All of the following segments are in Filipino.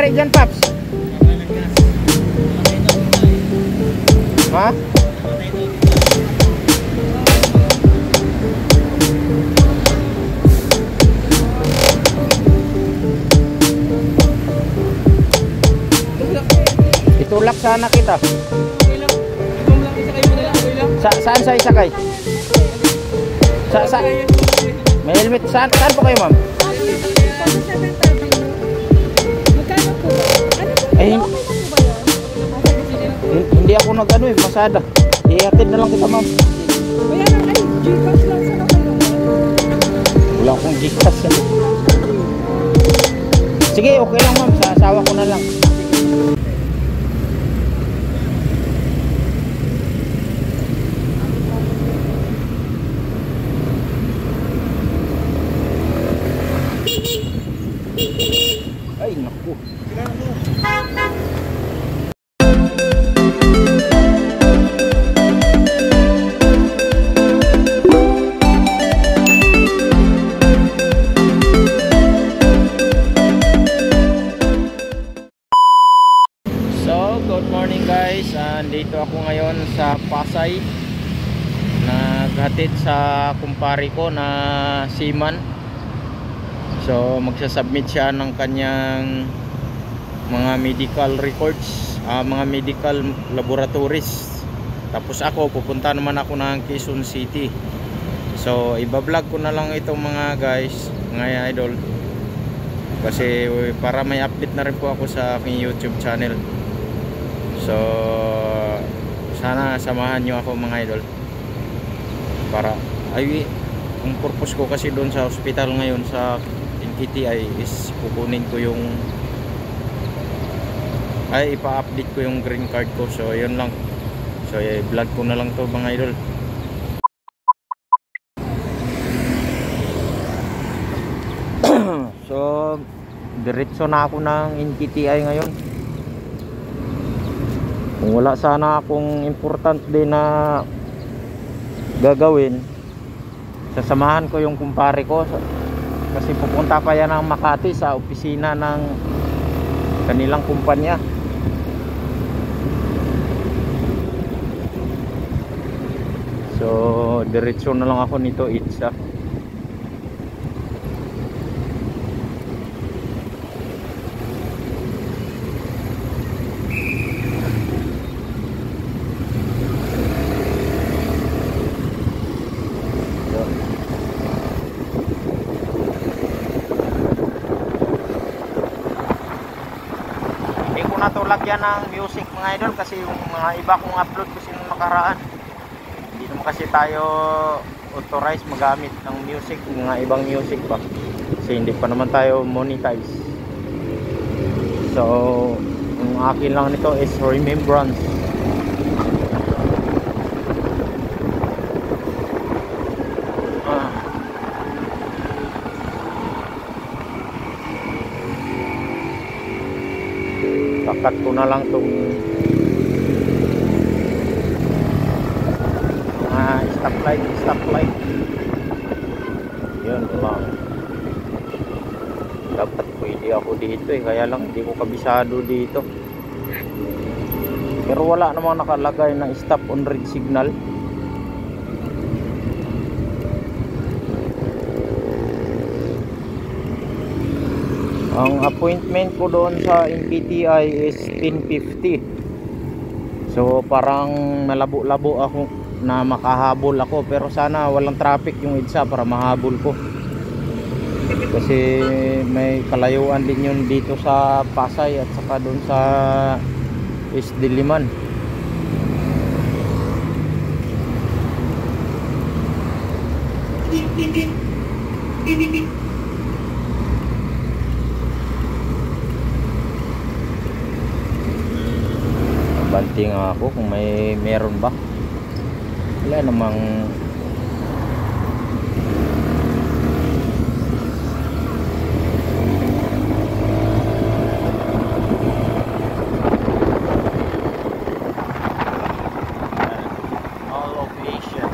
nangyari dyan, Paps? Ha? Itulak sana kita. Saan sa isakay? May helmet. Saan po kayo, ma'am? Eh, hindi ako nag-ano eh, masada. Ihatid na lang kita, ma'am. Wala akong Gcash yan. Sige, okay lang, ma'am. Sa asawa ko na lang. Ay, naku. So, good morning guys. Dito ako ngayon sa Pasay. Naghatid sa kumpare ko na seaman. So magsasubmit siya ng kanyang mga medical records, mga medical laboratories. Tapos ako pupunta naman ako ng Quezon City. So iba-vlog ko na lang itong mga guys, mga idol, kasi para may update na rin po ako sa aking YouTube channel. So sana samahan nyo ako mga idol. Para ang purpose ko kasi doon sa hospital ngayon sa NKTI is kukunin ko yung ipa-update ko yung green card ko. So yun lang. So vlog ko na lang to mga idol. So diretso na ako ng NKTI ngayon. Kung wala sana akong important din na gagawin, sasamahan ko yung kumpare ko. Kasi pupunta pa yan ng Makati sa opisina ng kanilang kumpanya. So diretso na lang ako nito, Itza. Tulagyan ng music mga idol, kasi yung mga iba kong upload kasi nung nakaraan, hindi naman kasi tayo authorized magamit ng music, mga ibang music pa, kasi hindi pa naman tayo monetize. So yung akin lang nito is remembrance. Kakat ko na lang itong stoplight. Yun lang. Dapat pwede ako dito eh, kaya lang hindi ko kabisado dito. Pero wala namang nakalagay na stop on red signal. Ang appointment ko doon sa NKTI is 10:50. So parang malabo-labo ako na makahabol ako, pero sana walang traffic yung EDSA para mahabol ko. Kasi may kalayuan din yun dito sa Pasay at saka doon sa East Diliman. Banting ako kung meron ba. Wala namang all of Asia.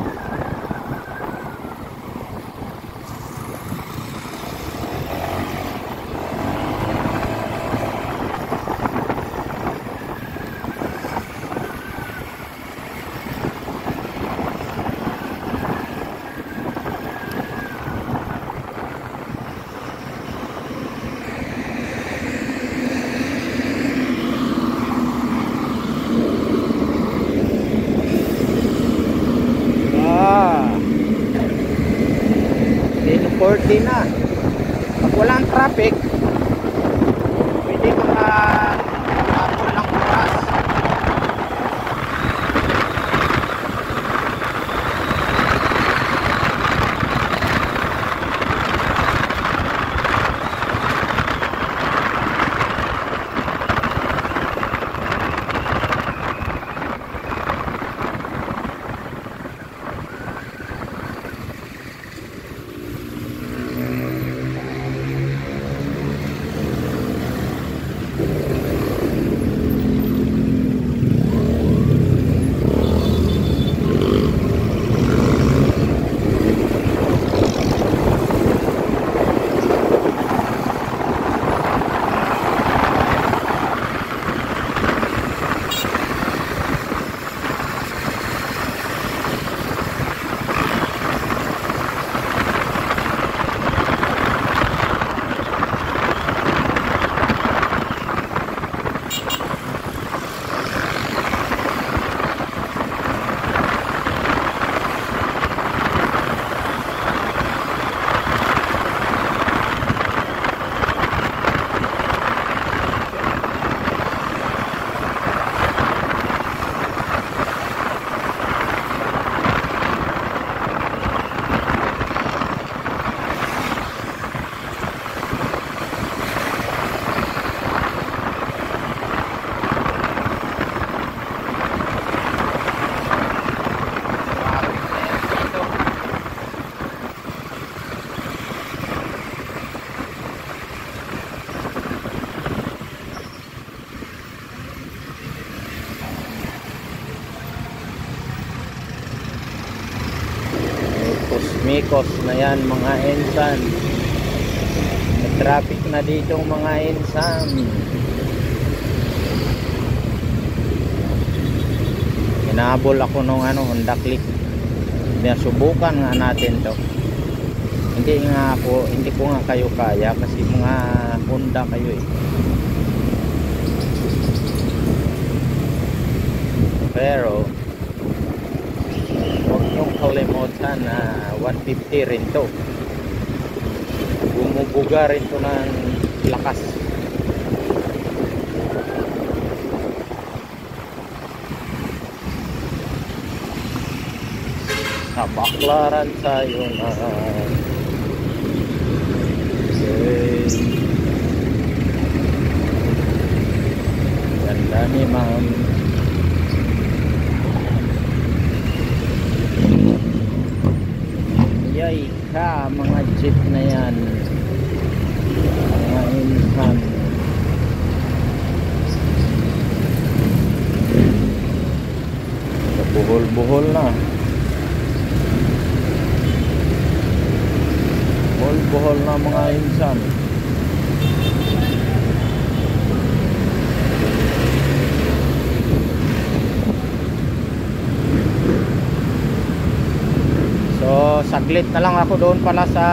umikos na yan mga insan. May traffic na dito mga insan. Hinabol ako nung Honda Click. Subukan nga natin to. Hindi ko nga kayo kaya kasi mga Honda kayo eh. Pero huwag niyong kalimutan na 150 rin to. Bumubuga rin to ng lakas. Sa Baklaran tayo na. Okay. Ganda ni ma'am. Yay ka mga jeep na yan. Mga insan. Buhol-buhol na. Buhol na mga insan. So saglit na lang ako doon pala sa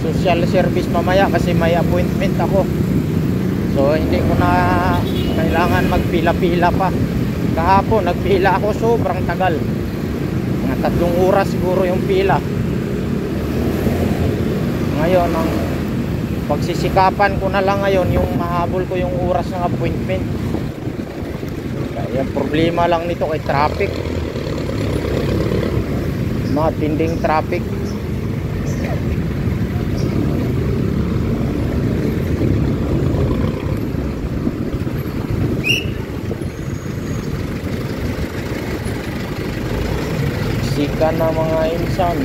social service mamaya kasi may appointment ako. So hindi ko na kailangan magpila-pila pa. Kahapon nagpila ako sobrang tagal. Mga 3 oras siguro yung pila. Ngayon ang pagsisikapan ko na lang ngayon yung mahabol ko yung oras ng appointment. Kaya problema lang nito kay traffic. Matinding traffic. Sikan na mga insan.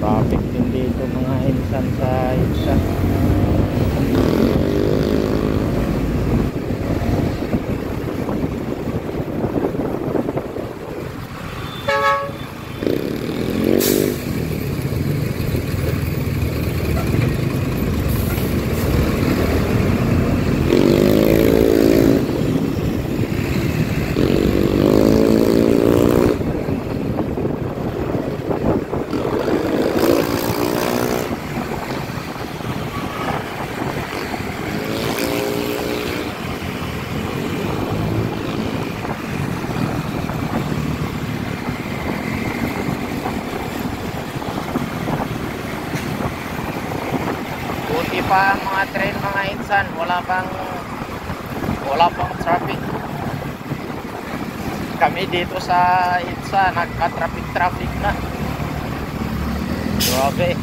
Traffic din dito mga insan sa isa. Buti pa ang mga train mga insan, wala pang traffic. Kami dito sa ITSA nagka-traffic na. Grabe.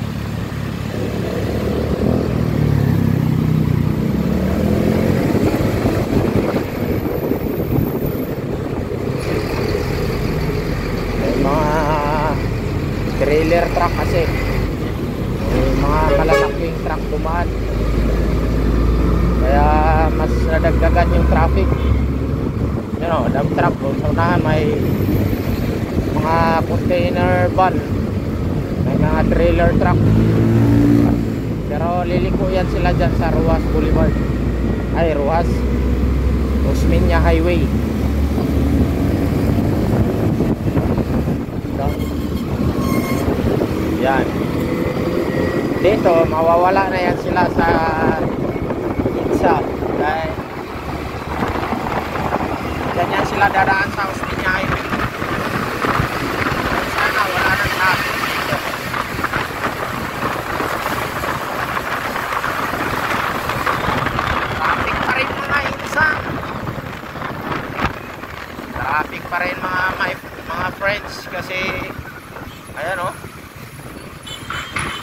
May mga trailer truck kasi. Mga malalaking truck dumaan, kaya mas nadagdagan yung traffic. Dump truck doon sa unahan, may mga container van, may mga trailer truck, pero liliko yan sila dyan sa Ruas Boulevard, ay Ruas Osmeña Highway. Yan dito mawawala na yan sila sa ITSA dahil ganyan sila dadaan sa Osmeña Highway. Sana wala nang traffic dito. Traffic pa rin mga ITSA.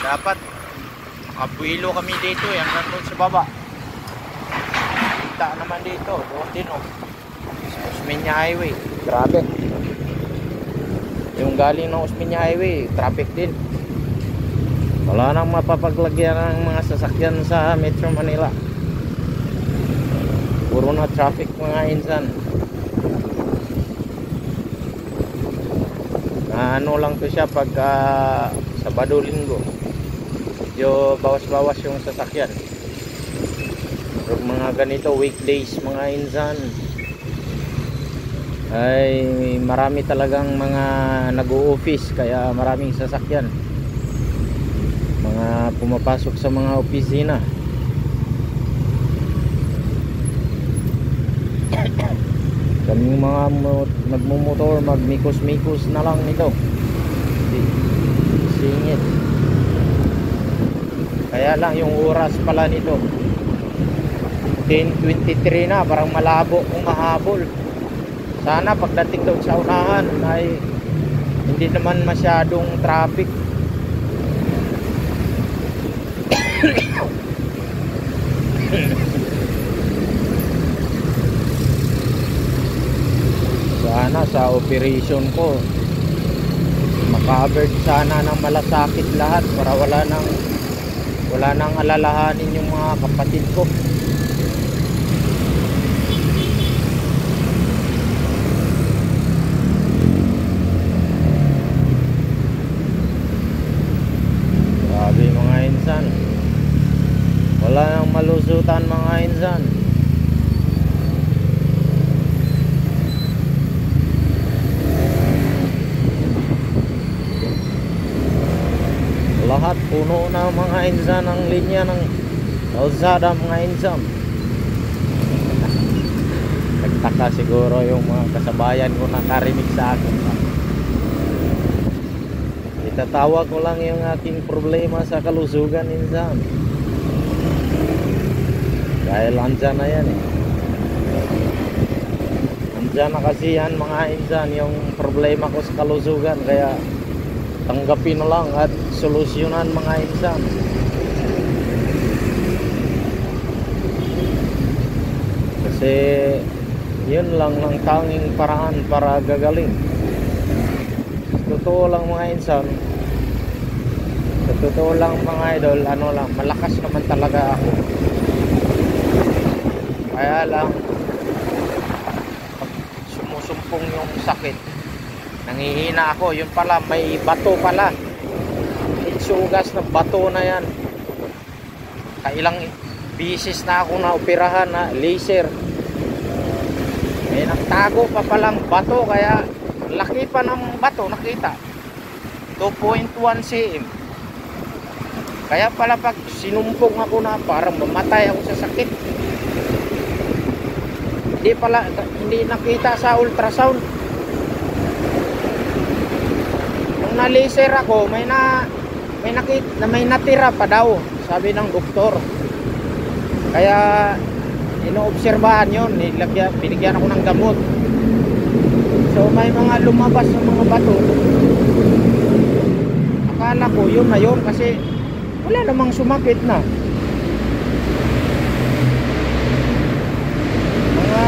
Dapat makabuilo kami dito eh, hanggang doon sa baba. Kita naman dito, doon din oh. Sa Osmeña Highway, grabe. Yung galing ng Osmeña Highway, traffic din. Wala nang mapapaglagyan ng mga sasakyan sa Metro Manila. Puro na traffic mga insan. Ano lang to siya pag Sabado Linggo. Yung bawas-bawas yung sasakyan. Pero mga ganito weekdays mga insan, ay marami talagang mga nag-o-office, kaya maraming sasakyan. Mga pumapasok sa mga opisina. Kaming mga nagmumotor, magmikos-mikos na lang nito. Singit. Kaya lang yung oras pala nito 10:23 na, parang malabo kung mahabol. Sana pagdating doon sa unahan ay hindi naman masyadong traffic. Sana sa operation ko maka-covered sana ng malasakit lahat para wala nang alalahanin yung mga kapatid ko. Grabe mga insan, wala nang malusutan mga insan. Lahat puno na mga insan ang linya ng kalsada mga insan. Nagtaka siguro yung mga kasabayan ko nakarinig sa akin. Itatawa ko lang yung aking problema sa kalusugan insan. Dahil andyan na yan eh. Andyan na kasi yan mga insan, yung problema ko sa kalusugan. Kaya tanggapin na lang at solusyonan mga insan. Kasi yun lang ang tanging paraan para gagaling. Totoo lang mga insan, totoo lang mga idol, ano lang, malakas naman talaga ako. Kaya lang pag sumusumpong yung sakit, nangihina ako. Yun pala, may bato pala. Itsugas na bato na yan. Kailang bisis na ako na operahan na laser. May nagtago pa palang bato, kaya laki pa ng bato nakita. 2.1 cm. Kaya pala pag sinumpong ako na parang mamatay ako sa sakit. Hindi nakita sa ultrasound. Na-laser ako, may natira pa daw, sabi ng doktor. Kaya inoobserbahan yun, binigyan ako ng gamot. So may mga lumabas ng mga bato. Akala ko yun na yun kasi wala namang sumakit na. Mga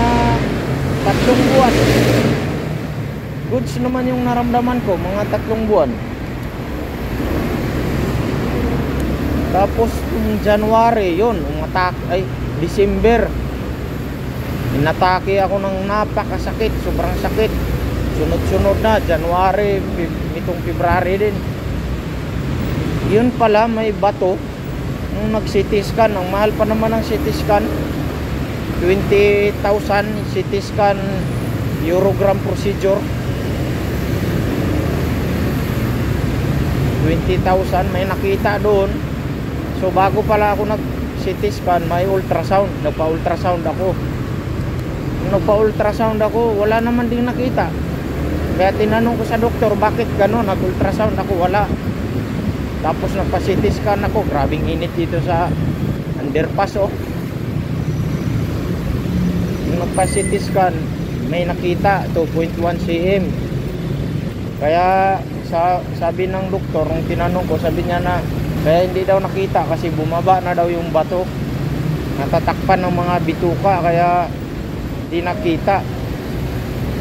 3 buwan. Goods naman yung naramdaman ko, mga 3 buwan. Tapos yung January, yun, December, inatake ako ng napakasakit, sobrang sakit. Sunod-sunod na, January, itong February din. Yun pala, may bato. Nung nag-CT scan, ang mahal pa naman ng CT scan, 20,000 CT scan, urogram procedure. 20,000 may nakita doon. So bago pala ako nag-CT scan, may ultrasound. Nagpa-ultrasound ako. Nung nagpa-ultrasound ako, wala naman ding nakita. Kaya tinanong ko sa doktor, bakit gano'n? Nag-ultrasound ako, wala. Tapos nagpa-CT scan ako. Grabing init dito sa underpass oh. Nung nagpa-CT scan, may nakita 2.1 cm. Kaya sabi ng doktor, nung tinanong ko, sabi niya na Kaya hindi daw nakita kasi bumaba na daw yung bato. Natatakpan ng mga bituka kaya hindi nakita.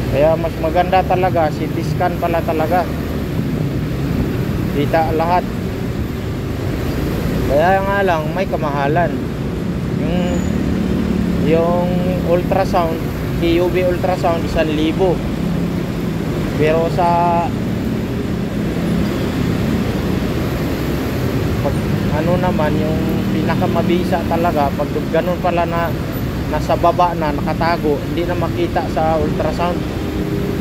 Kaya mas maganda talaga, CT scan pala talaga. Kita lahat. Kaya nga lang may kamahalan. Yung ultrasound, TUV ultrasound 1,000. Pero sa pag, ano naman yung pinakamabisa talaga pag ganun pala na nasa baba na nakatago, hindi na makita sa ultrasound.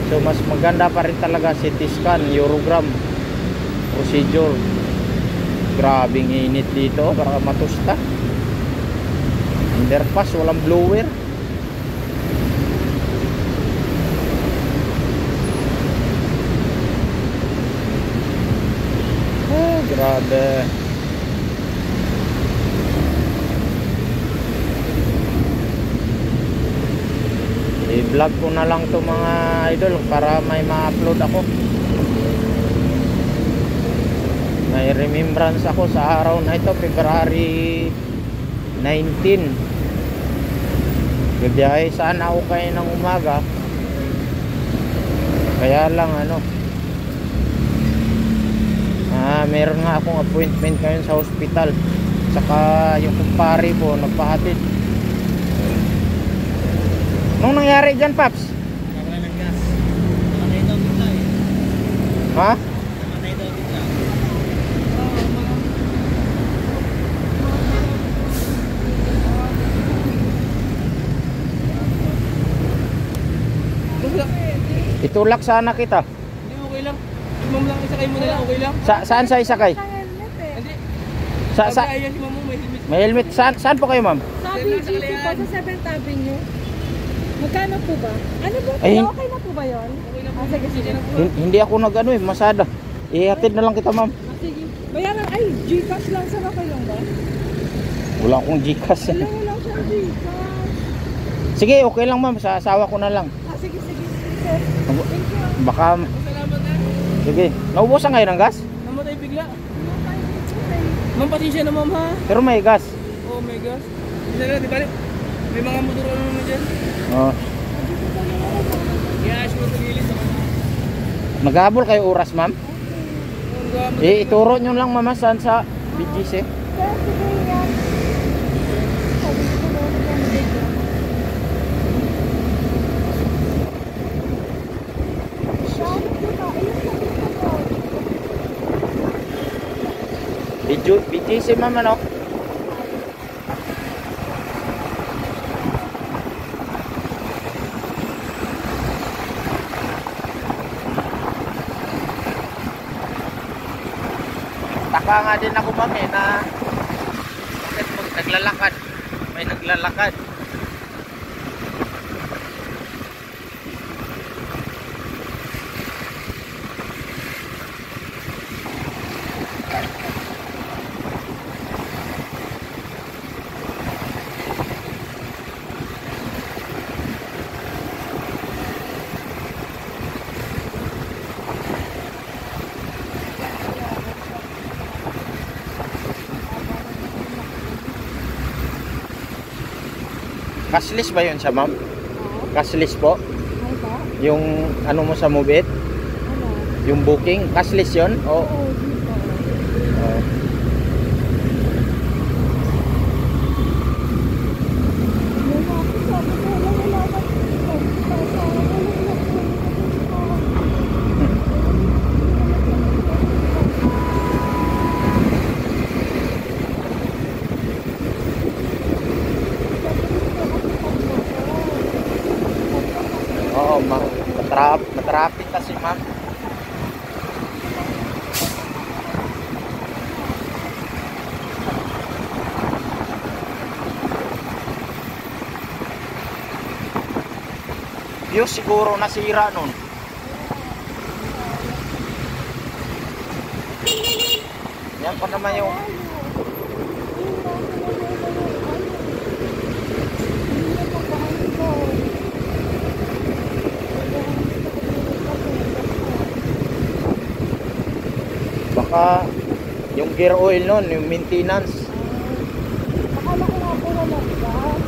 So mas maganda pa rin talaga CT scan, urogram procedure. Grabing init dito, para matusta. Underpass, walang blower. Oh, grabe. I-vlog ko na lang to mga idol para may ma-upload ako. May remembrance ako sa araw na ito, February 19. Bibiyahe sana ako kayo ng umaga. Kaya lang meron nga akong appointment ngayon sa hospital. Saka yung kumpare ko nagpahatid. Anong nangyari dyan, Paps? Nawalan ng gas. Namatay daw bigla eh. Ha? Namatay daw bigla. Itulak sana kita. Hindi, okay lang. Ma'am lang, isakay mo na lang, okay lang. Saan sa isakay? Hindi. Sa Ayan si ma'am mo, may helmet. may helmet. Saan po kayo, ma'am? Sa BGC po, sa 7th Avenue. Magkano po ba? Ano ba? Ay, Okay na po ba yun? Okay lang po. Sige, sige. Hindi ako masada. Ihatid na lang kita, ma'am. Sige. Bayaran, ay, Gcash lang. Sana kayo lang ba? Wala akong Gcash. Wala siya Gcash. Sige, okay lang, ma'am. Sa asawa ko na lang. Sige, sige. Sir. Thank you. Baka, Salamat na. sige. Naubusan ngayon ng gas? Namatay bigla. Ma'am, pasensya na ma'am ha. Pero may gas. Oh my gosh. Isa na, di ba? May mga motor naman dyan. Oh. Kaya ayos mo sa gilid. Maghabol kayo oras, ma'am? Ang gamit. Ituro nyo lang, mama, saan sa BGC. Sir, sige yan. Sabi ko na video. Shout out ko na. Ayun, sabi ko po. BGC, ma'am, ano? Taka nga din ako, ma'am, na bakit naglalakad. May naglalakad. Cashless ba yun siya, ma'am? Cashless po? Ano ba? Yung ano mo sa Move It? Ano? Yung booking? Cashless yun? O? Oo, dito. Oh. Oo, matraffic kasi, ma'am. Fuse siguro nasira nun. Yan pa naman yung baka Yung gear oil nun, yung maintenance. Akala ko nga po wala gas.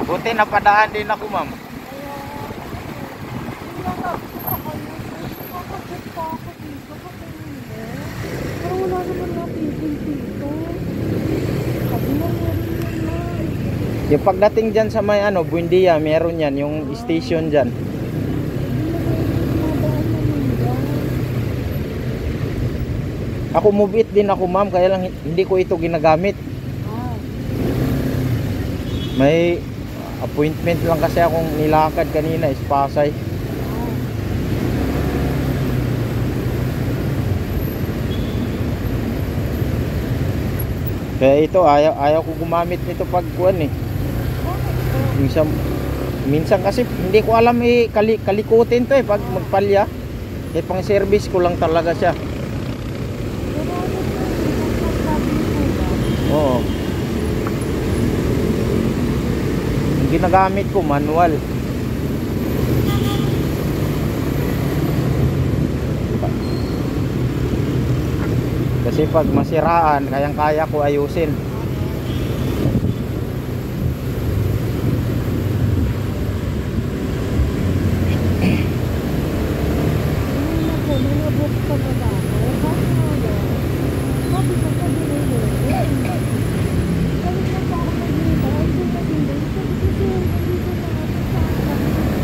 Buti napadaan din ako, ma'am. Pero wala naman natin dito. Sabi mo meron naman. Yung pagdating dyan sa may ano, Buendia, meron yan, yung station dyan. Ako move it din ako, ma'am, kaya lang hindi ko ito ginagamit. May appointment lang kasi akong nilakad kanina, is Pasay. Kaya ito, ayaw ko gumamit nito pag kuwan eh. Minsan kasi hindi ko alam kalikutin to eh pag magpalya. Eh pang service ko lang talaga siya. Oo. Yung ginagamit ko manual. Kasi pag masiraan, kayang-kaya ko ayusin.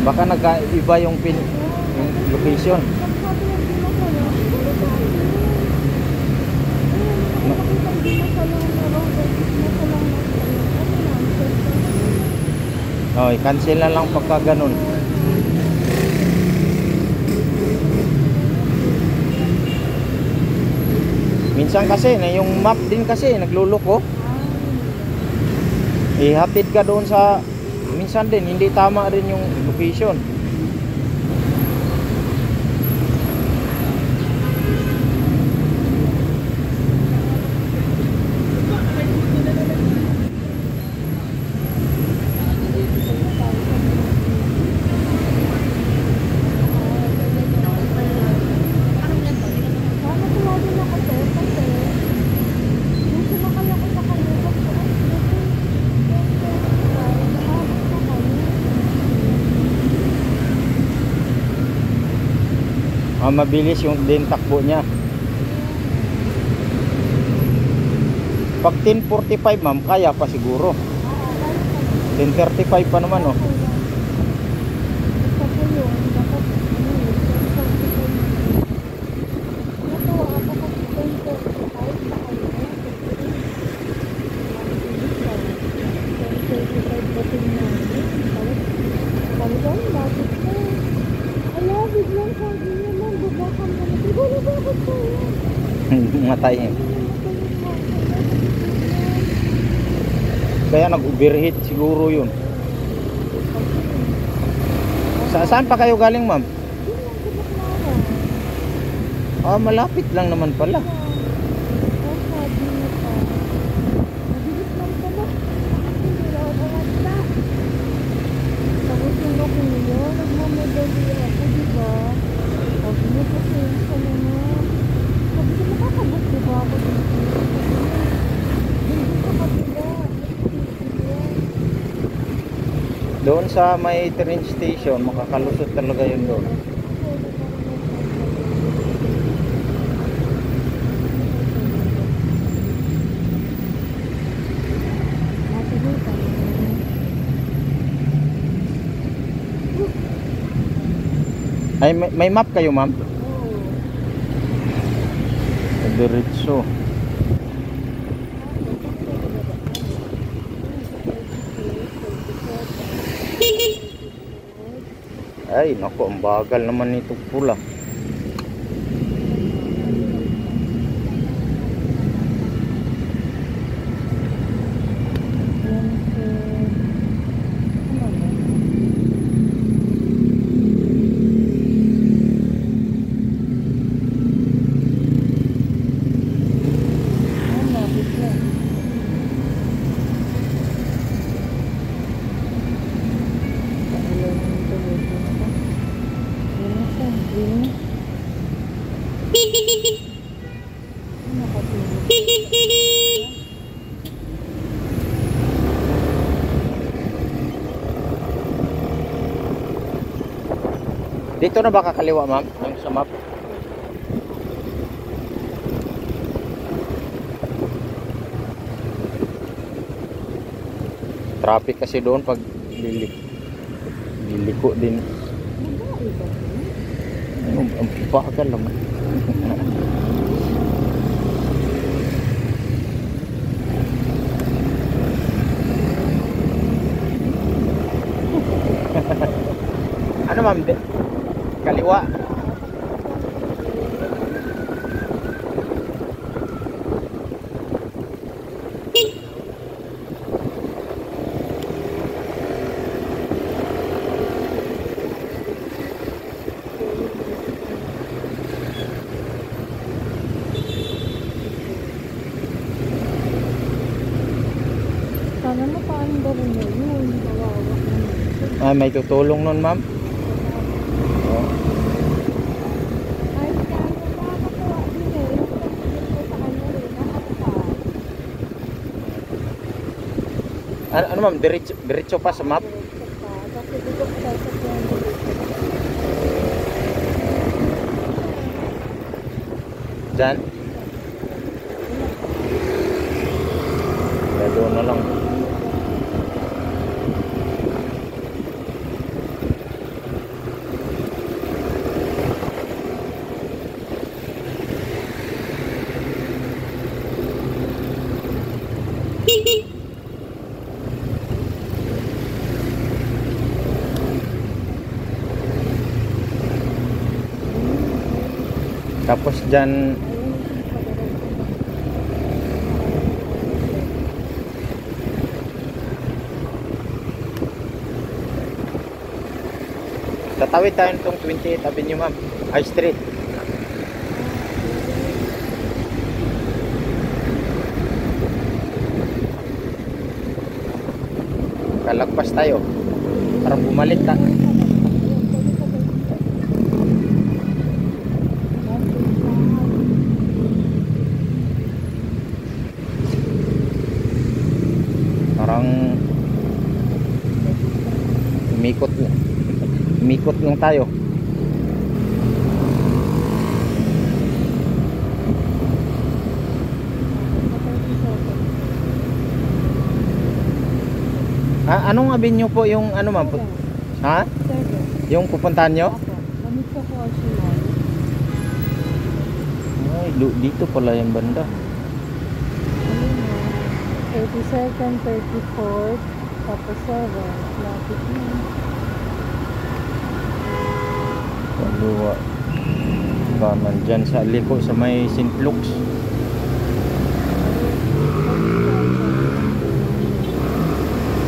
Baka nag-iba yung location. Oh, i-cancel na lang pagka ganun. Minsan kasi na yung map din kasi nagluloko. Ihatid ka doon sa minsan din hindi tama rin yung location. Mabilis yung din takbo niya. Pag 10:45 ma'am, kaya pa siguro. 10:35 pa naman oh. Matay eh. Kaya nag-overheat siguro yun. Saan pa kayo galing ma'am? Ah, malapit lang naman pala. Doon sa may train station, makakalusot talaga yun doon. Ay, may map kayo ma'am? Diretso. Ay, naku, ang bagal naman nito pula. Dito na ba kakaliwa, ma'am? Yung sa map? Traffic kasi doon pag liliko din. Ang bagal naman. Ano ma'am? Kaliwa. Sana mapaanda rin yun. Yung nawawak naman. Ah, may tutulong nun, ma'am. Oh. Ay, kaya nakakatawa din eh. Yung pagpipil ko sa kanya rin, nakakatawa. Ano ma'am? Diretso pa sa map? Diretso pa. Kasi dito ko tayo sa piano. Diyan? Kaya doon na lang. Tapos dyan, tatawid tayo nitong 28th Avenue, ma'am. High Street. Kalagpas tayo. Parang bumalik ta. Parang umikot lang tayo. Ah, anong avenue po yung ano ma'am? Ha? Yung pupuntahan nyo? Ganito ko arsenal. Ay, dito pala yung banda. Ano na? 32nd, 34th, tapos 7. Lapit na. Kaliwa. Kanan dyan sa liko sa may St. Luke's.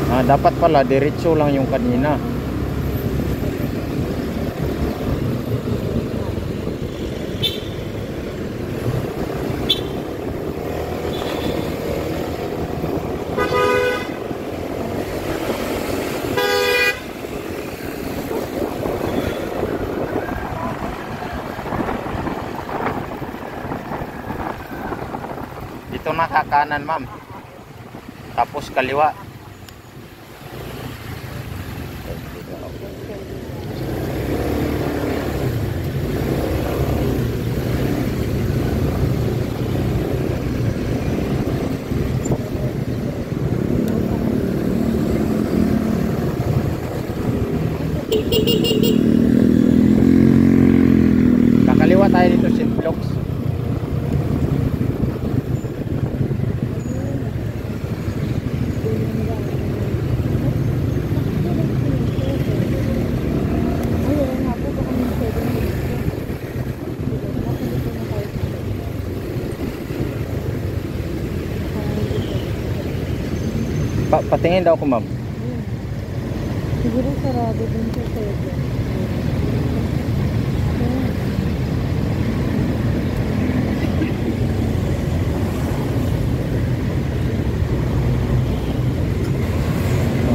Ah, dapat pala diretso lang yung kanina. Dito na kakanan, ma'am. Tapos kaliwa. Kakaliwa tayo dito St. Luke's. Patingin daw ko, ma'am. Siguro sarado din sa 7.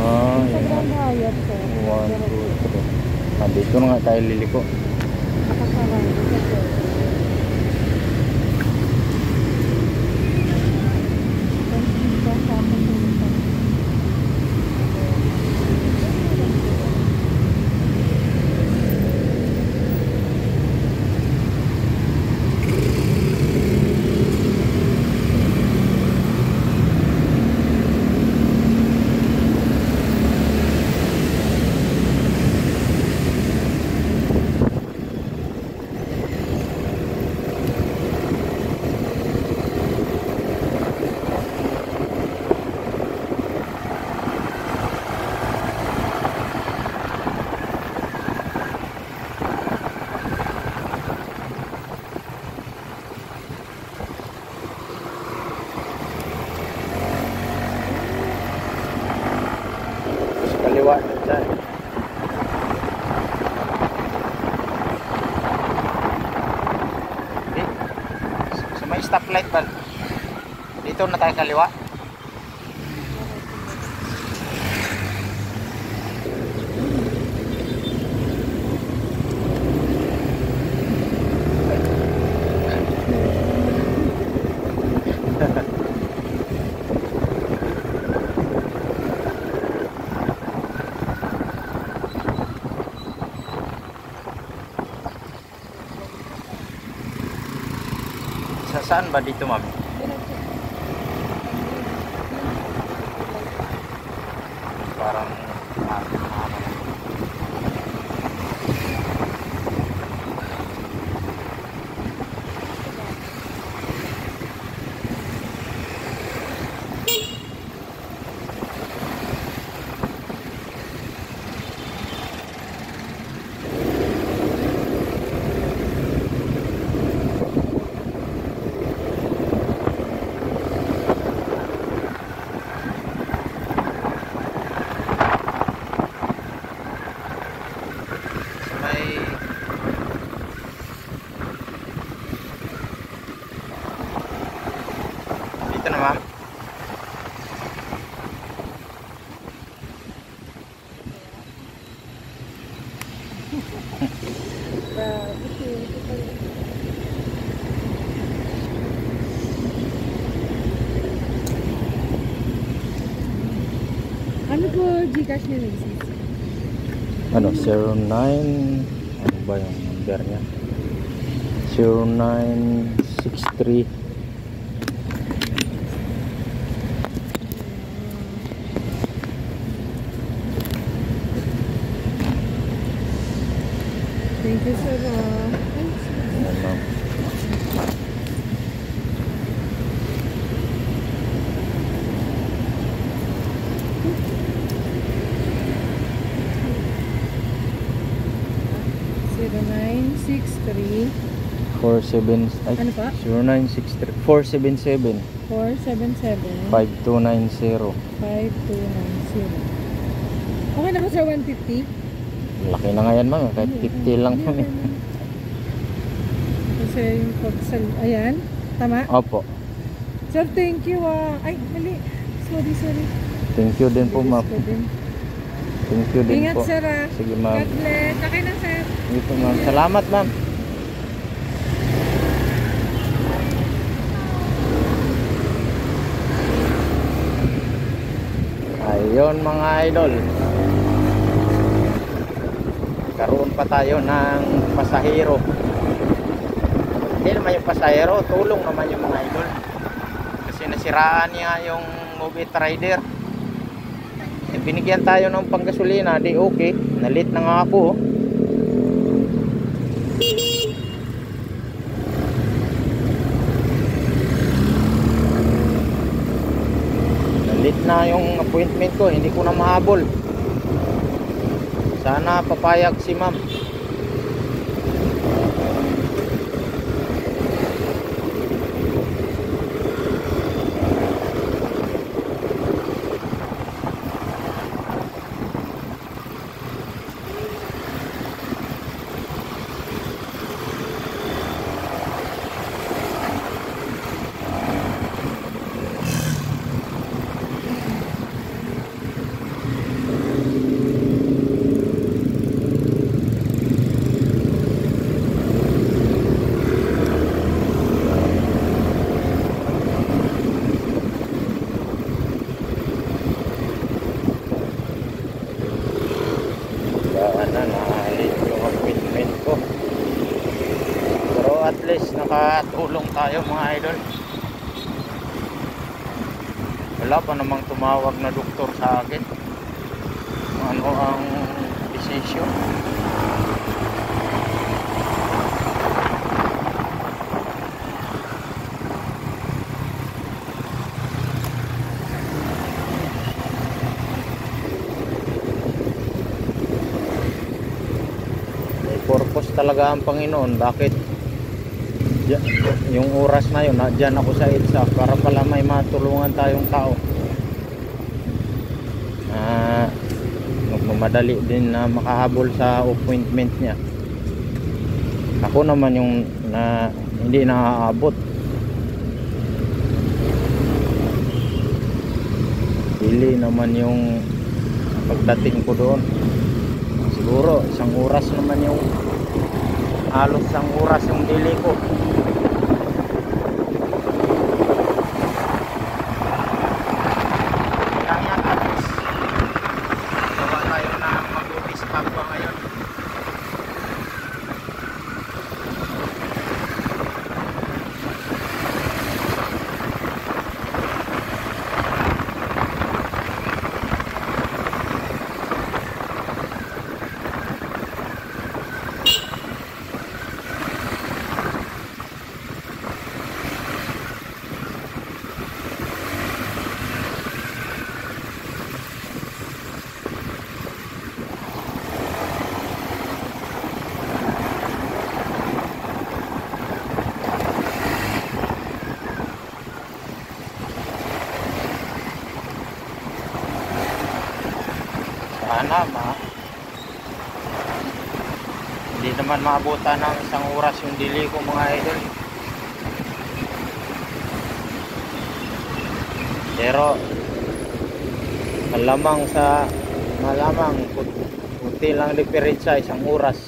Ah, Sa yun. Grand Hyatt, sir. 1, 2, 3. Ah, dito na nga tayo liliko. Nakasarado sa 7. Saan? Di, sa may stoplight ba? Dito na tayo kaliwa. Saan ba dito, ma'am? Parang dito na, ma'am. Ano po Gcash ni Macy's? Ano, 09, ano ba yung number niya? 0963 Thank you, sir. Ayan, ma'am. (0963) 47 ay, Ano pa? 0963 477 477 5290. 5290. Okay na ba sa 150? Laki na nga yan, ma'am. Kahit 50 lang po. Kasi yung pagsal... Ayan. Tama? Opo. Sir, thank you. Ay, mali. Sorry. Thank you din po, ma'am. Bilis ko din. Thank you din Ingat, po. sir. Sige, ma'am. God bless. Okay na, sir. Dito, ma'am. Salamat, ma'am. Ayun, mga idol. Karoon pa tayo ng pasahero. Hindi naman yung pasahero, tulong naman yung mga idol. Kasi nasiraan niya yung movie rider. Binigyan tayo ng panggasolina, di okay. Nalit na nga ako. Nalit na yung appointment ko, hindi ko na mahabol. Sana papayag si ma'am. At least nakatulong tayo, mga idol. Wala pa namang tumawag na doktor sa akin. Ano ang desisyon? May purpose talaga ang Panginoon. Bakit yung oras na yun, dyan ako sa EDSA para pala may matulungan tayong tao. madali din na makahabol sa appointment niya. Ako naman yung hindi naaabot. Dili naman yung pagdating ko doon. Siguro 1 oras naman yung halos 1 oras yung dili ko. Kaya tapos gawa tayo na mag-office kapwa ngayon. Sana hindi naman maabutan ng 1 oras yung dili ko mga idol. Pero malamang kunti lang diferensya 1 oras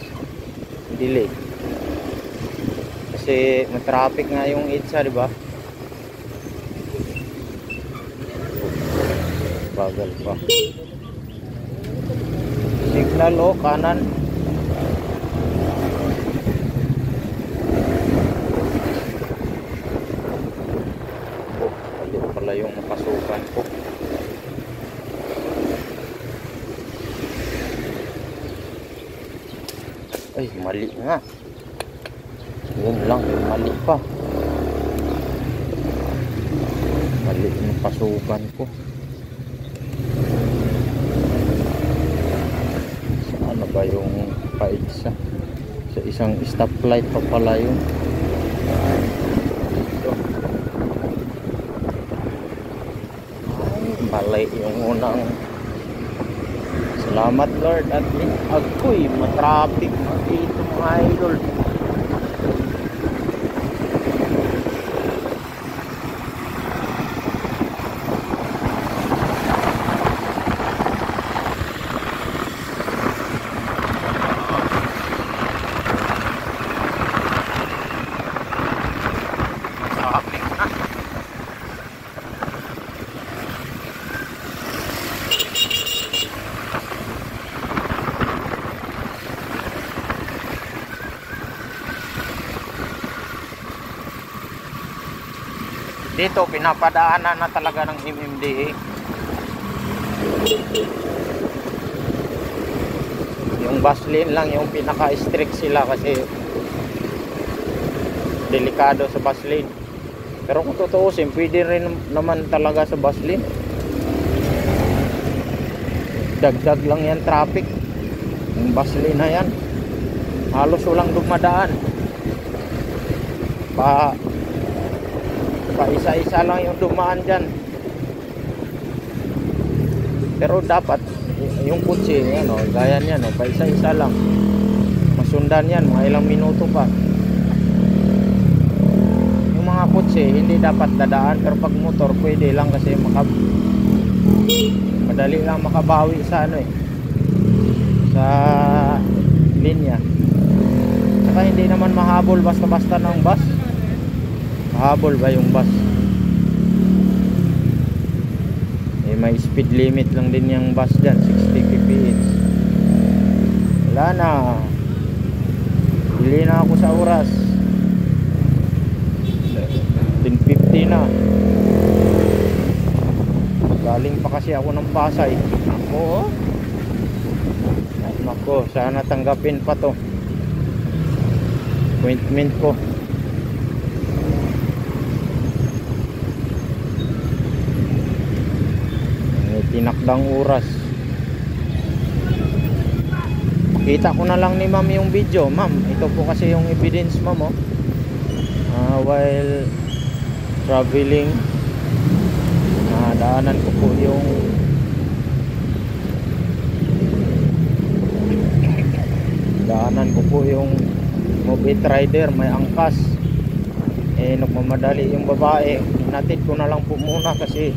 dili. Kasi matraffic nga yung EDSA, di ba? Bagal pa. Signal o kanan. Mali pala yung napasukan ko. Ay, mali nga. Yun lang, mali pa. Mali yung pasukan ko. Ano ba yung paigsa? Sa isang stoplight pa pala yun. Ito. Ay, malay yung unang. Salamat Lord at least ako'y matraffic dito mga idol. Dito pinapadaanan na talaga ng MMDA. Yung bus lane lang yung pinaka-strict sila kasi delikado sa bus lane. Pero kung tutuusin, pwede rin naman talaga sa bus lane. Dagdag lang yan traffic. Yung bus lane na yan, halos walang dumadaan. Pa isa-isa lang yung dumaan dyan. Pero dapat yung kutsi ano, gaya niyan, pa isa-isa lang masundan yan, mga ilang minuto pa. Yung mga kutsi hindi dapat dadaan, pero pag motor pwede lang kasi madali lang makabawi sa sa linya. Saka hindi naman mahabol basta-basta ng bus. Mahabol ba yung bus? May speed limit lang din yung bus dyan, 60 kph. Wala na, bili na ako sa oras 10:50 na. Galing pa kasi ako ng Pasay. Nako, sana tanggapin pa to appointment ko. Tinakdang oras. Kita ko na lang ni ma'am yung video. Ma'am, ito po kasi yung evidence ma'am while traveling, daanan ko po yung wet rider, may angkas. Nagmamadali yung babae, hinatid ko na lang po muna kasi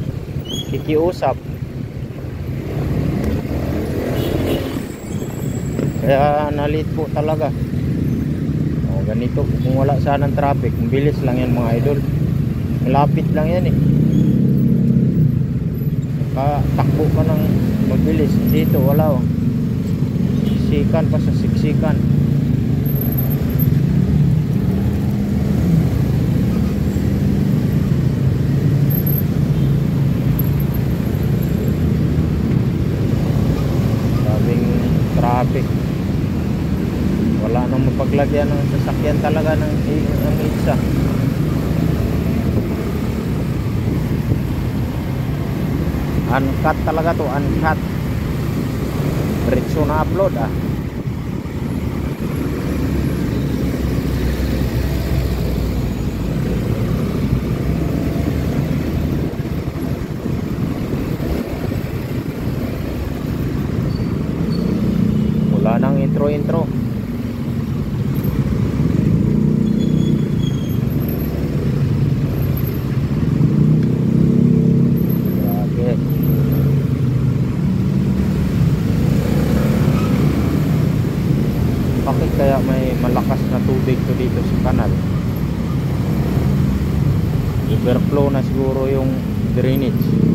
kikiusap. Kaya nalit po talaga. Ganito kung wala sanang traffic, bilis lang yan mga idol, malapit lang yan takbo ka ng mabilis. Dito wala siksikan pa sa siksikan. Traffic, wala nang mapaglagyan ng sasakyan talaga ng EDSA. Uncut talaga to, uncut. Diretso na upload ng intro. Okay. Bakit kaya may malakas na tubig to dito sa kanal? Overflow na siguro yung drainage.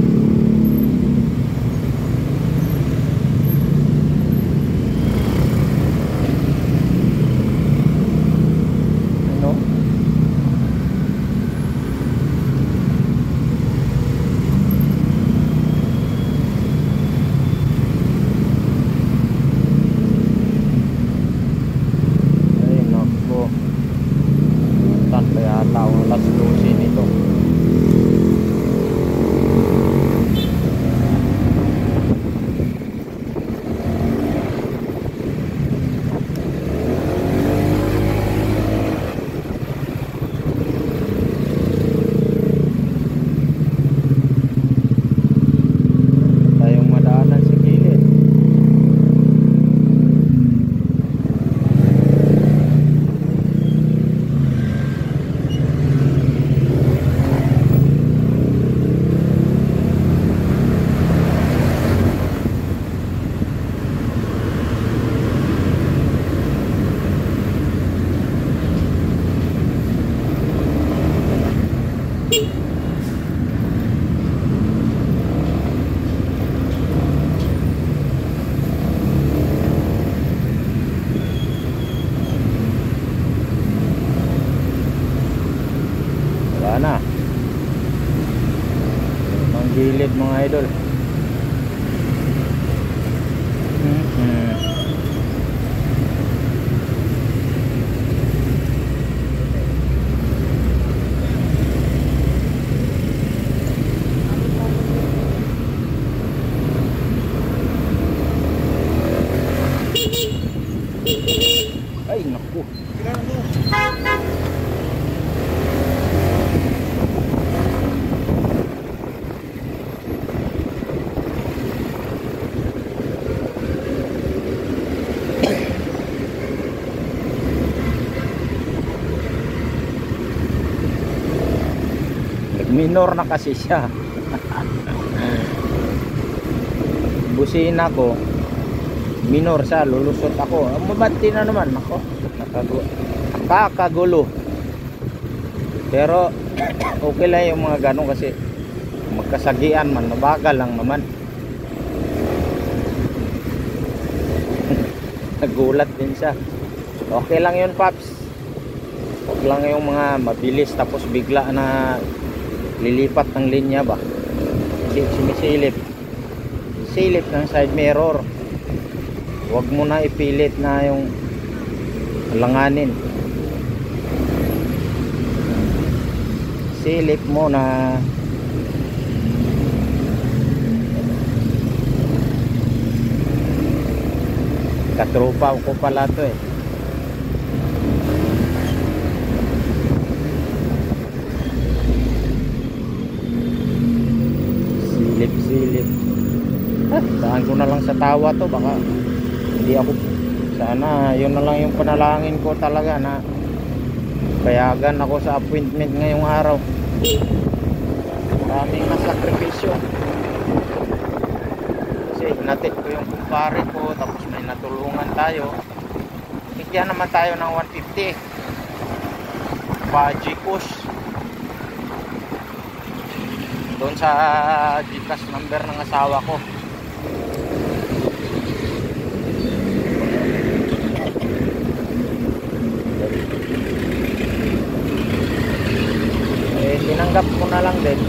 Na ang gilid mga idol. Ay naku, minor na kasi siya. Busina ko minor siya, lulusot ako, mabanti na naman ako, nakakagulo. Pero okay lang yung mga ganun kasi magkasagian man, mabagal lang naman. Nagulat din siya. Okay lang yun, Paps. Huwag lang yung mga mabilis tapos bigla na lilipat ng linya ba, sumisilip silip ng side mirror. Huwag mo na ipilit na yung langanin, silip mo na. Katropa ko pala to silip. Daan ko na lang sa tawa to, baka hindi ako, sana yun na lang yung panalangin ko talaga, na payagan ako sa appointment ngayong araw. Maraming nasakripisyo. Kasi hinatid ko yung kumpare ko, tapos may natulungan tayo. Bigyan naman tayo ng 150 pa Gcash doon sa Gcash number ng asawa ko. Tinanggap ko na lang din.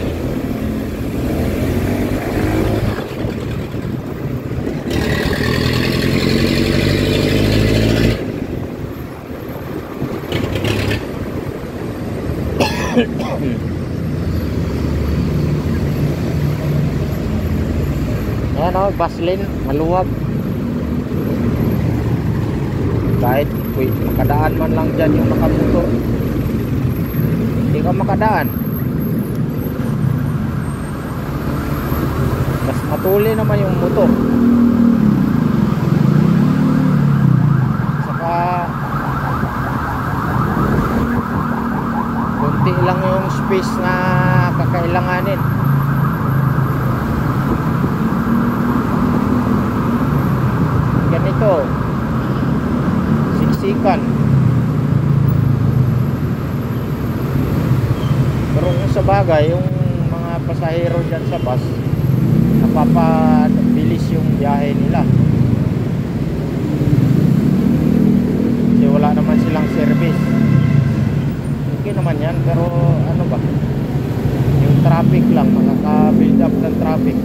Ayan o, Vaseline, maluwag. Kahit makadaan man lang dyan yung nakamotor, hindi ka makadaan. Mas matuli naman yung motor. Saka konti lang yung space na kakailanganin. Ganito, siksikan. Pero kung sa bagay, yung mga pasahero dyan sa bus, napapabilis yung biyahe nila. Kasi wala naman silang service. Okay naman yan, pero ano ba, yung traffic lang, makaka-build up ng traffic.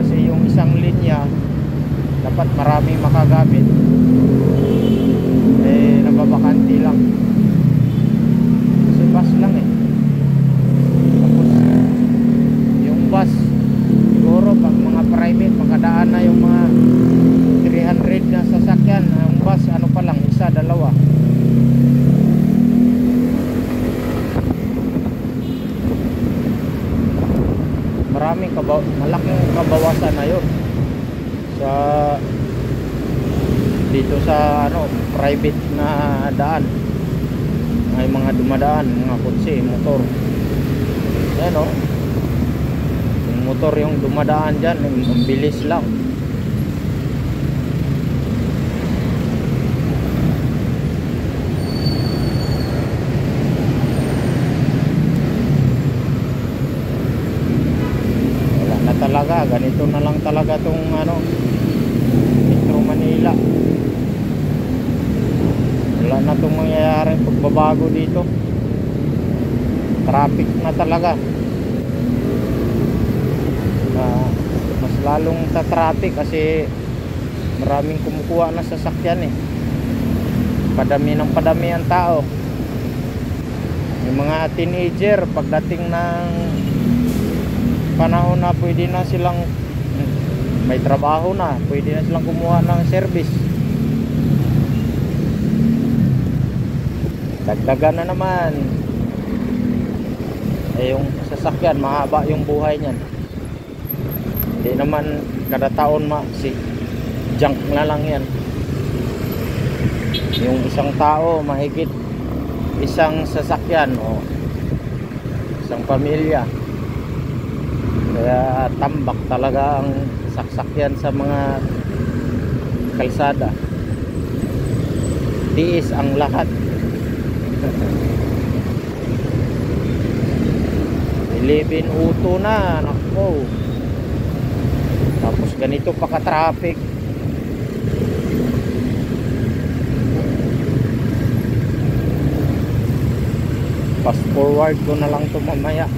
Kasi yung isang linya dapat marami makagamit, eh nababakanti lang kasi bus lang eh. Tapos yung bus siguro pag mga private makadaan na yung mga 300 na sasakyan. Yung bus ano pa lang, isa, dalawa. Maraming malaking kabawasan na yun sa dito sa ano private na daan. Ay mga dumadaan, mga kotse, motor. Ayan o, yung motor yung dumadaan dyan, ang bilis lang. Wala na talaga, ganito na lang talaga tong ano Metro Manila. Wala na itong mangyayaring pagbabago dito. Traffic na talaga. Mas lalong sa traffic kasi maraming kumukuha na sasakyan eh. Padami ng padami ang tao. Yung mga teenager pagdating ng panahon na pwede na silang may trabaho na, pwede na silang kumuha ng service, dagdagan na naman eh yung sasakyan, mahaba yung buhay niyan. Hindi naman kada taon junk na lang yan. Yung isang tao mahigit isang sasakyan o isang pamilya, kaya tambak talaga ang saksakyan sa mga kalsada. Tiis ang lahat. 11 uto na, nako. Tapos ganito pa ka-traffic. Fast forward ko na lang ito mamaya.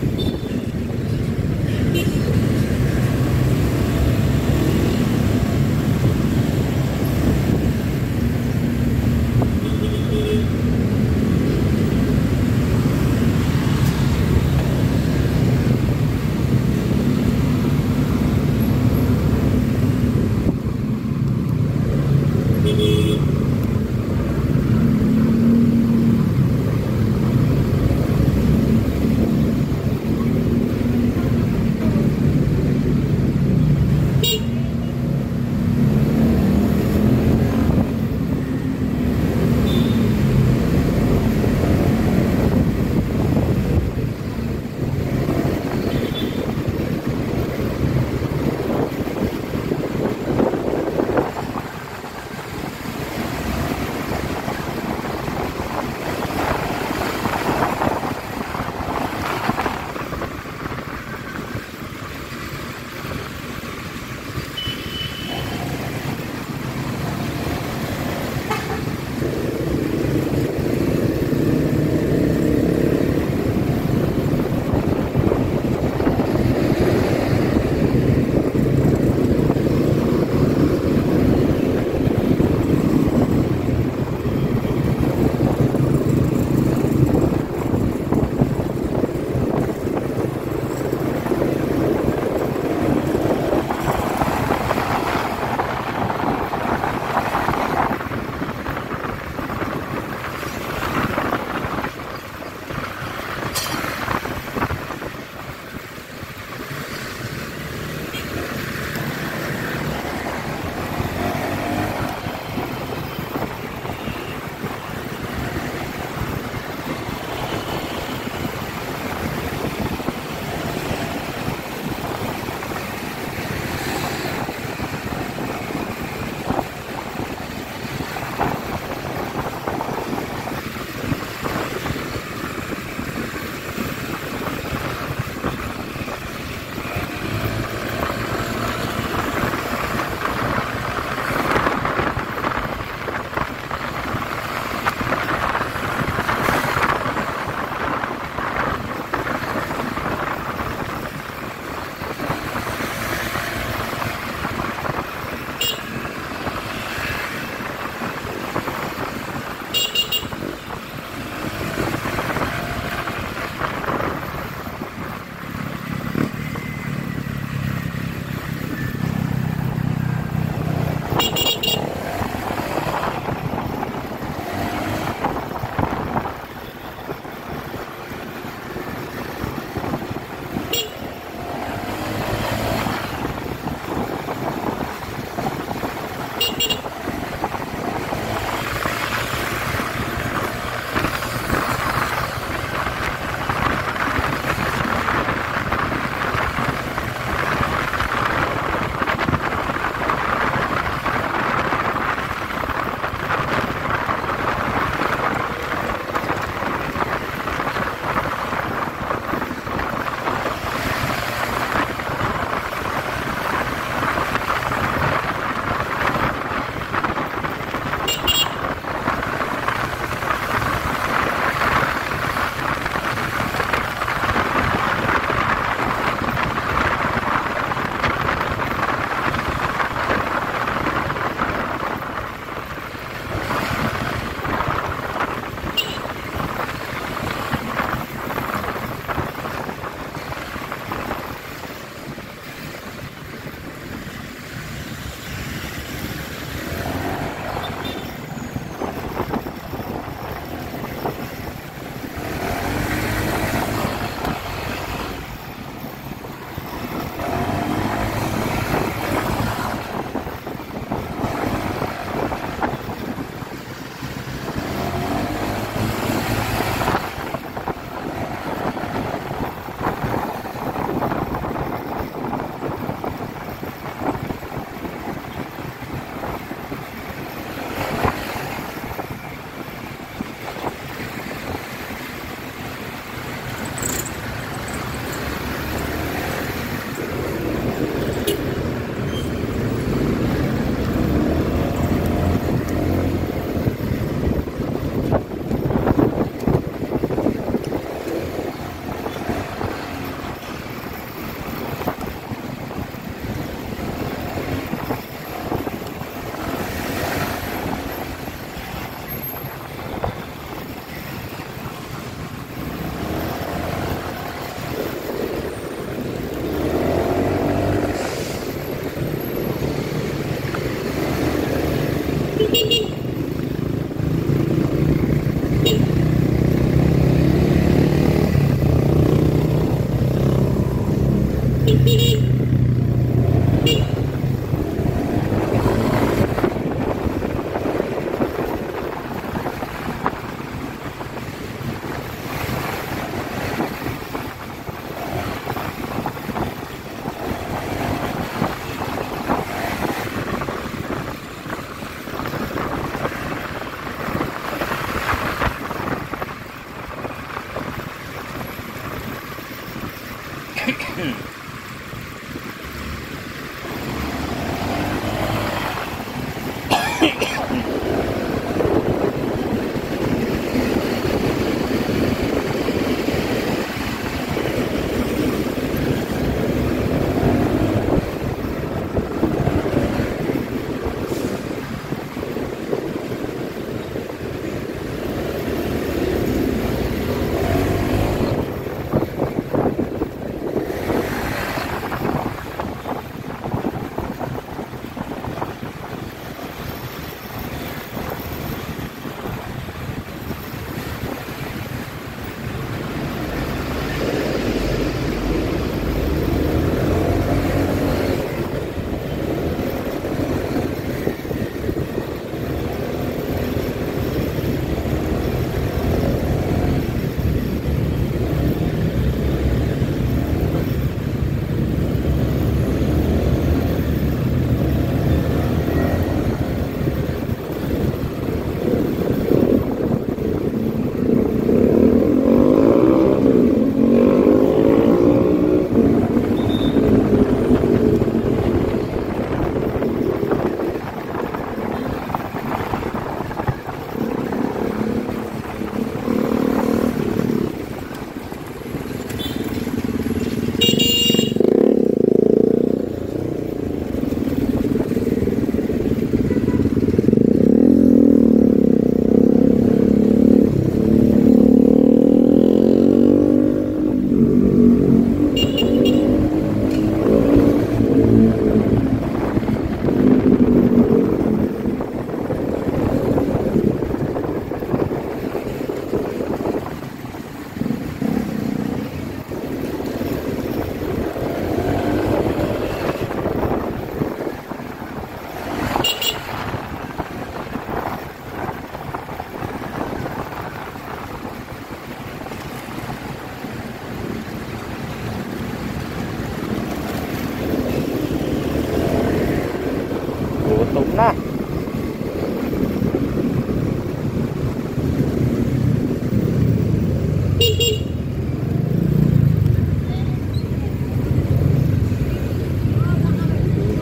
Gutom na.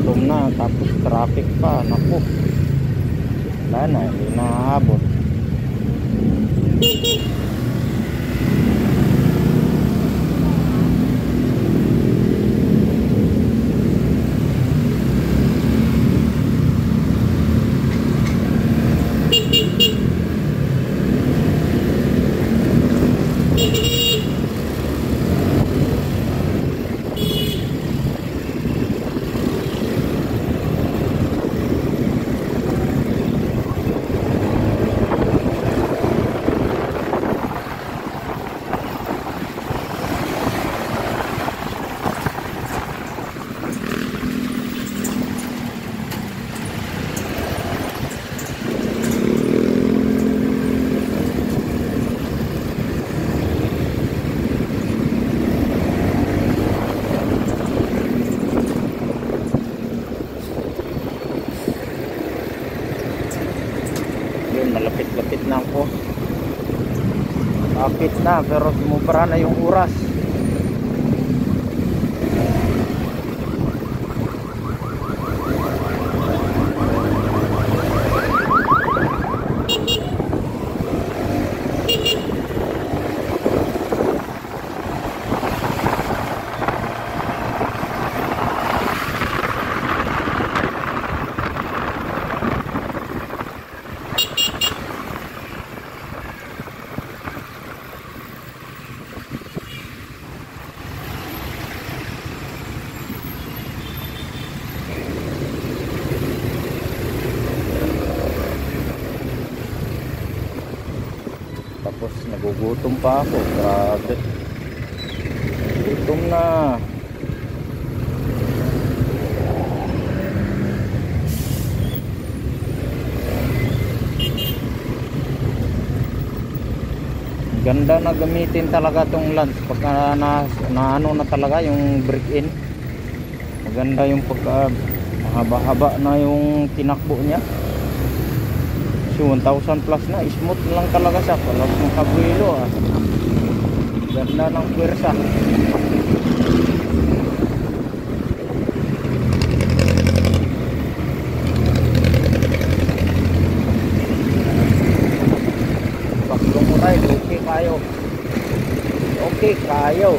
Gutom na, tapos traffic pa. Naku. Wala na, hindi naaabot. Malapit-lapit na ako. Lapit na pero sumubra na yung oras. Tapos nagugutom pa ako. Grabe. Gutom na. Ganda na gamitin talaga tong lunch pagka na ano na talaga yung break-in. Maganda yung pagka mahaba-haba na yung tinakbo niya. 1,000 plus na, smooth lang talaga siya. Walang makabuelo ah. Ganda ng pwersa. Pag lumuride, okay kayo. Okay kayo.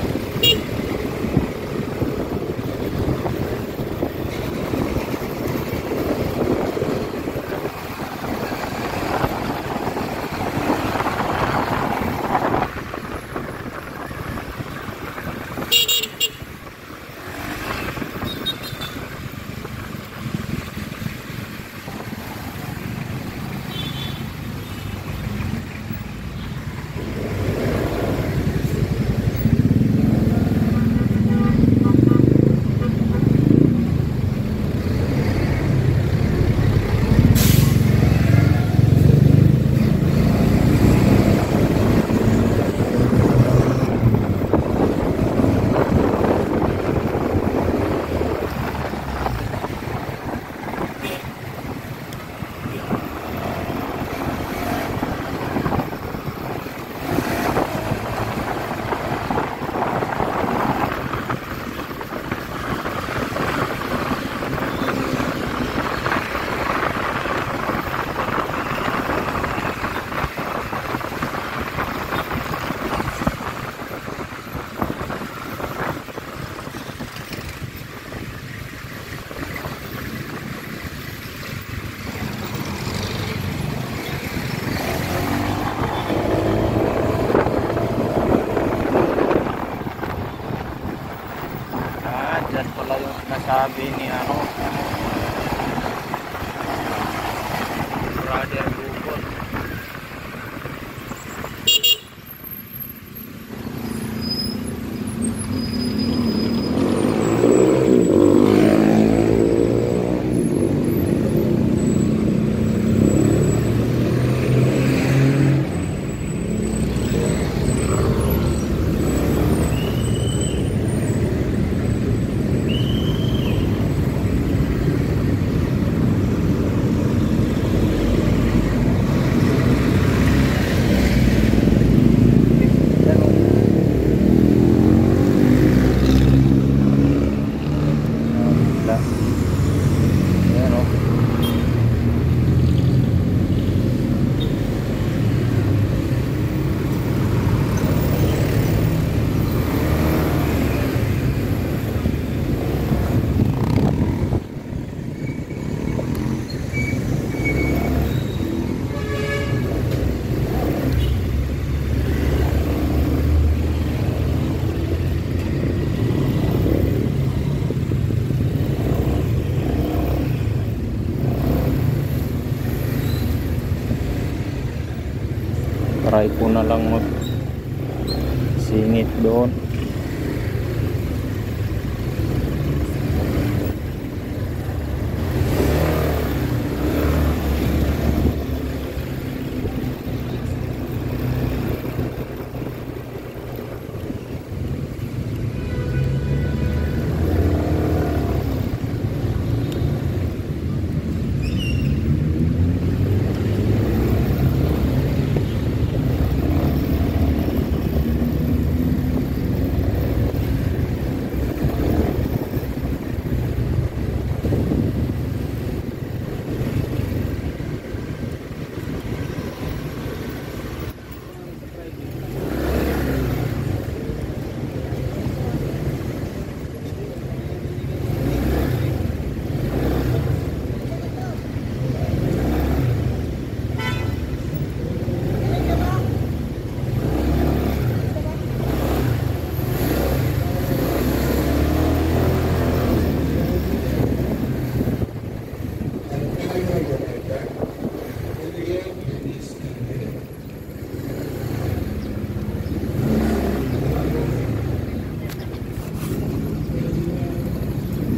try ko na lang mag singit doon.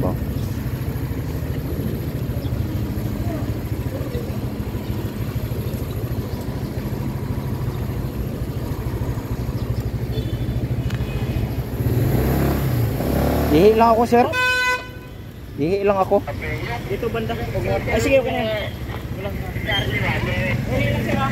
Ba? Ihi lang ako, sir. Ihi lang ako. Dito banda. Ay sige, okay na yan. Walang. Okay lang sir, ah.